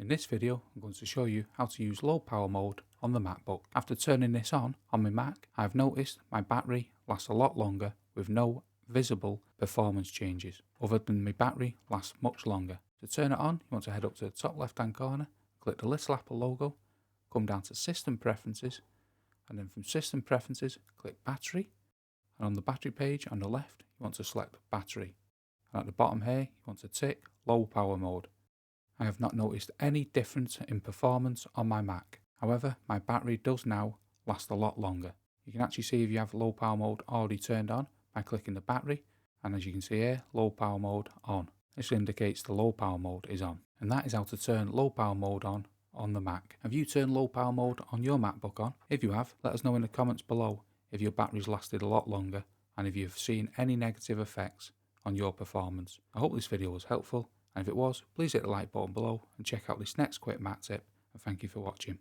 In this video, I'm going to show you how to use low power mode on the MacBook. After turning this on my Mac, I've noticed my battery lasts a lot longer with no visible performance changes, other than my battery lasts much longer. To turn it on, you want to head up to the top left hand corner, click the little Apple logo, come down to System Preferences, and then from System Preferences, click Battery, and on the battery page on the left, you want to select Battery, and at the bottom here, you want to tick Low Power Mode. I have not noticed any difference in performance on my Mac. However, my battery does now last a lot longer. You can actually see if you have low power mode already turned on by clicking the battery, and as you can see here, low power mode on. This indicates the low power mode is on. And that is how to turn low power mode on the Mac. Have you turned low power mode on your MacBook on? If you have, let us know in the comments below if your battery's lasted a lot longer and if you've seen any negative effects on your performance. I hope this video was helpful, and if it was, please hit the like button below and check out this next quick Mac tip, and thank you for watching.